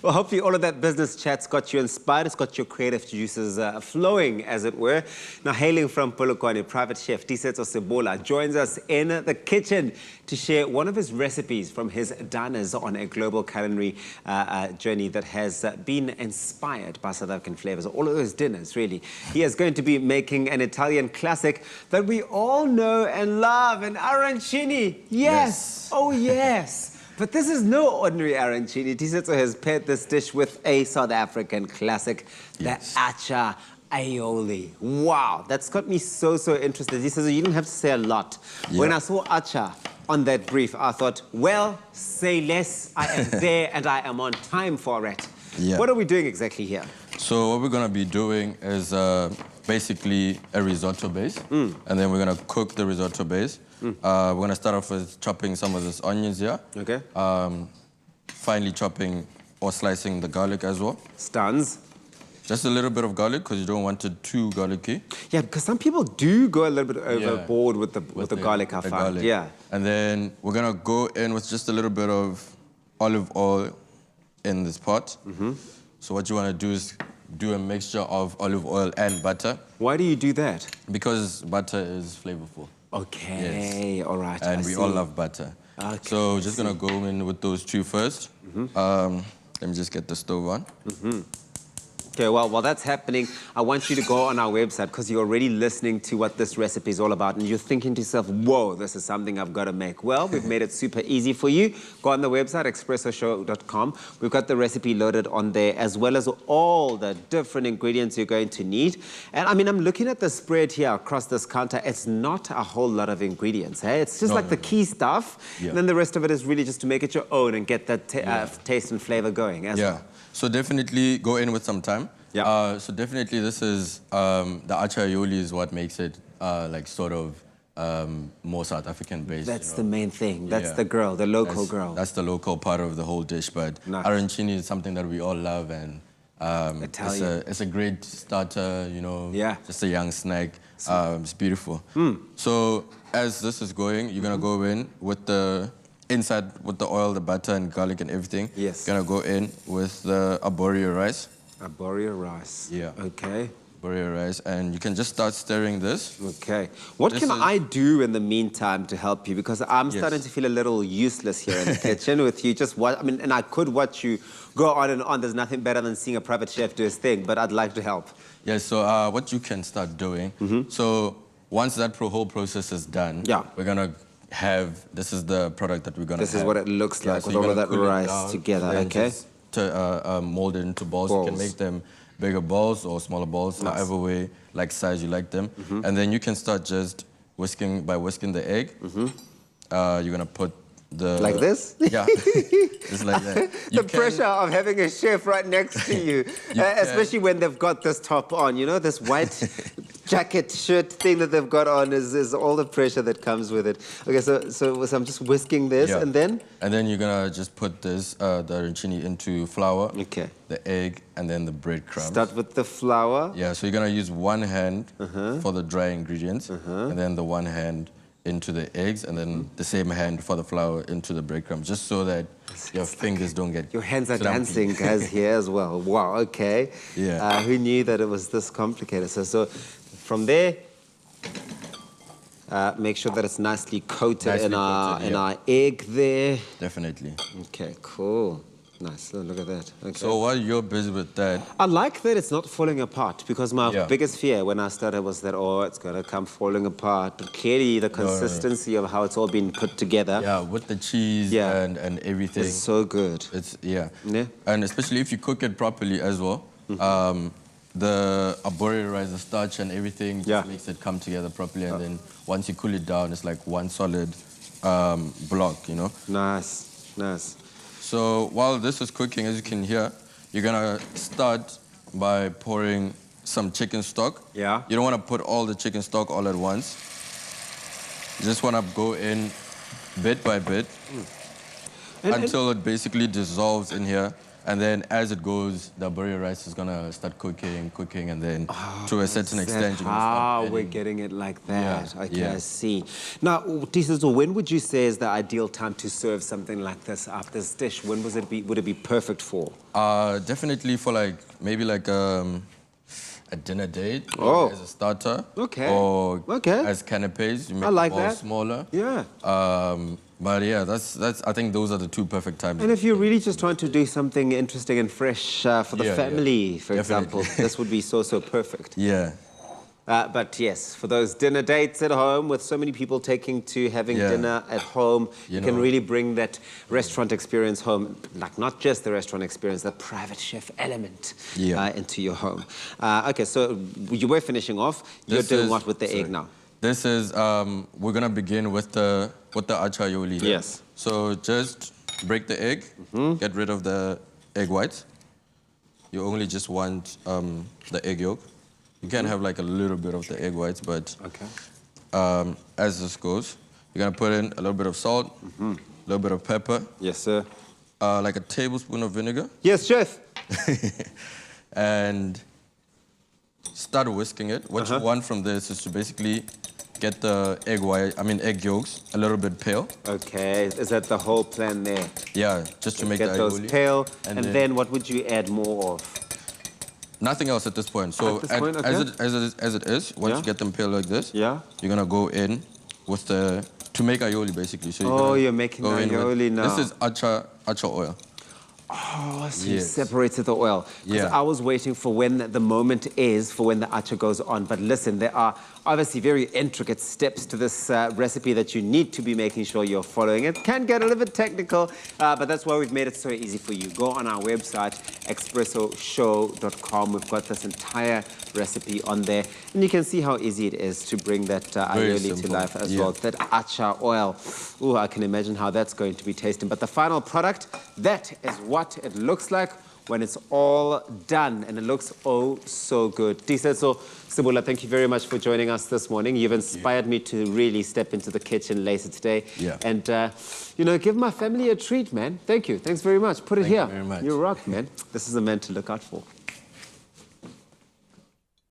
Well, hopefully all of that business chat's got you inspired. It's got your creative juices flowing, as it were. Now, hailing from Polokwane, private chef Tiisetso Sebola joins us in the kitchen to share one of his recipes from his diners on a global culinary journey that has been inspired by South African flavors. All of those dinners, really. He is going to be making an Italian classic that we all know and love, an arancini. Yes. Oh, yes. But this is no ordinary arancini. Tiisetso has paired this dish with a South African classic, the Atchaar Aioli. Wow, that's got me so interested. He says you didn't have to say a lot. Yeah. When I saw Atchaar on that brief, I thought, well, say less. I am there and I am on time for it. Yeah. What are we doing exactly here? So what we're going to be doing is basically a risotto base. And then we're going to cook the risotto base. We're going to start off with chopping some of these onions here. Okay. Finely chopping or slicing the garlic as well. Stuns. Just a little bit of garlic because you don't want it too garlicky. Yeah, because some people do go a little bit overboard with the garlic, I find. Yeah. And then we're going to go in with just a little bit of olive oil in this pot. So what you want to do is do a mixture of olive oil and butter. Why do you do that? Because butter is flavorful. Okay, all right. And we all love butter. Okay, so just gonna go in with those two first. Let me just get the stove on. Okay, well, while that's happening, I want you to go on our website because you're already listening to what this recipe is all about and you're thinking to yourself, whoa, this is something I've got to make. Well, we've made it super easy for you. Go on the website, expressoshow.com. We've got the recipe loaded on there as well as all the different ingredients you're going to need. And I mean, I'm looking at the spread here across this counter. It's not a whole lot of ingredients. Hey? It's just the key stuff. And then the rest of it is really just to make it your own and get that taste and flavor going as well. So definitely go in with some time. So definitely this is, the Atchaar Aioli is what makes it like sort of more South African based. That's the main thing. That's the girl, the local girl. That's the local part of the whole dish. But arancini is something that we all love and it's a great starter, you know, just a young snack. It's beautiful. So as this is going, you're gonna go in with the inside with the oil, the butter and garlic and everything. Yes. Gonna go in with the arborio rice. Arborio rice. Yeah. Okay. Arborio rice, and you can just start stirring this. Okay. What can I do in the meantime to help you? Because I'm starting to feel a little useless here in the kitchen with you. Just watch. I mean, and I could watch you go on and on. There's nothing better than seeing a private chef do his thing, but I'd like to help. Yeah. So what you can start doing. So once that whole process is done, we're gonna have, this is the product that we're gonna have. This is what it looks like with all of that rice together, okay? To mold it into balls. You can make them bigger balls or smaller balls, however way, like size you like them. And then you can start just whisking the egg. You're gonna put the... Like this? Yeah, just like that. The pressure of having a chef right next to you, especially when they've got this top on, you know, this white jacket, shirt thing that they've got on is all the pressure that comes with it. Okay, so I'm just whisking this and then? And then you're gonna just put this, the arancini into flour, the egg, and then the breadcrumbs. Start with the flour? Yeah, so you're gonna use one hand for the dry ingredients, and then the one hand into the eggs, and then the same hand for the flour into the breadcrumbs, just so that your fingers don't get Your hands are dancing, guys, here as well. Wow, okay. Yeah. Who knew that it was this complicated? So from there, make sure that it's nicely coated in our egg there. Definitely. Okay, cool. Nice, look at that. Okay. So while you're busy with that... I like that it's not falling apart, because my biggest fear when I started was that, oh, it's going to come falling apart. But clearly the consistency of how it's all been put together. Yeah, with the cheese and everything. It's so good. It's, And especially if you cook it properly as well. The arborio rice, the starch and everything just makes it come together properly. And then once you cool it down, it's like one solid block, you know? Nice, nice. So while this is cooking, as you can hear, you're gonna start by pouring some chicken stock. Yeah. You don't wanna put all the chicken stock all at once. You just wanna go in bit by bit until it basically dissolves in here. And then as it goes, the burrier rice is gonna start cooking, and then to a certain extent, you're gonna start we're getting it like that. Yeah. Okay, I see. Now, Tiisetso, when would you say is the ideal time to serve something like this up, this dish? When would it be perfect for? Definitely for maybe a dinner date as a starter. Okay. Or as canapes. You make like the balls that. smaller. Yeah. But yeah, I think those are the two perfect times. And if you're really just trying to do something interesting and fresh for the family, for example, this would be so perfect. Yeah. But yes, for those dinner dates at home, with so many people taking to having dinner at home, you can really bring that restaurant experience home, like not just the restaurant experience, the private chef element into your home. Okay, so you were finishing off. You're doing what with the egg now? This is, we're gonna begin with the Atchaar Aioli. Yes. So just break the egg, get rid of the egg whites. You only just want the egg yolk. You can have like a little bit of the egg whites, but as this goes, you're gonna put in a little bit of salt, a little bit of pepper. Yes, sir. Like a tablespoon of vinegar. Yes, chef. And start whisking it. What you want from this is to basically get the egg yolks a little bit pale. Okay, is that the whole plan there? Yeah, just to make the aioli. Get those pale, and then what would you add more of? Nothing else at this point. So as it is, once you get them pale like this, you're gonna go in with to make aioli basically. So you're making aioli now. This is Atchaar oil. Oh, so you separated the oil. Because I was waiting for when the moment is for when the atchaar goes on. But listen, there are obviously very intricate steps to this recipe that you need to be making sure you're following. It can get a little bit technical, but that's why we've made it so easy for you. Go on our website, expressoshow.com. We've got this entire recipe on there. And you can see how easy it is to bring that aioli to life as well. That atchaar oil. Ooh, I can imagine how that's going to be tasting. But the final product, that is what it looks like when it's all done, and it looks oh so good. Tiisetso Sebola, thank you very much for joining us this morning. You've inspired me to really step into the kitchen later today. And, give my family a treat, man. Thank you. Thanks very much. Put it here. Thank you very much. You rock, man. This is a man to look out for.